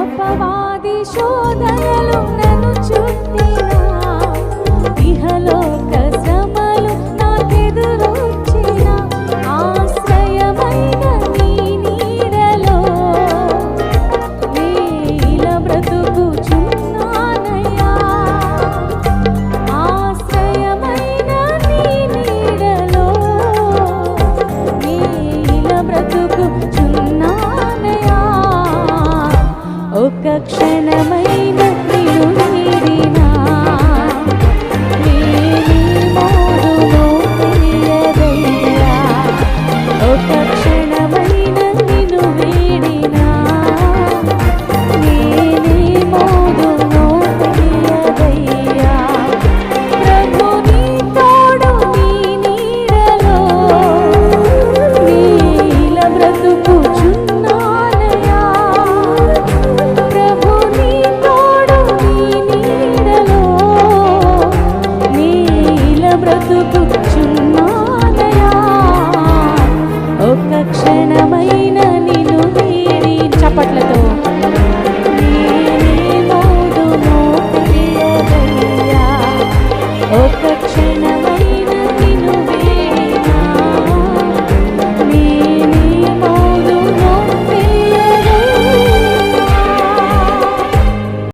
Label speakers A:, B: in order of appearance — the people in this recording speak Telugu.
A: అపవాది శోధనలు నన్ను చుట్టినా, ఇహలోక శ్రమలు నాకెదురొచ్చిన, ఆశ్రయమైన నీ నీడలో నీల బ్రతుకుచున్నానయ్యా. ఆశ్రయమైన నీ నీడలో నీల బ్రతుకుచున్నానయ్యా. ఒక క్షణమైన నిన్ను వీడినా, నేనే మోదునో తెలియదయ్యా. ఒక క్షణమైన నిన్ను వీడినా, నేనే మోదునో తెలియదయ్యా. ప్రభు నీ తోడు నీ నీడలో నీల బ్రతుకుచున్నానయ్యా. ప్రభు నీ తోడు నీ నీడలో నీల బ్రతుకు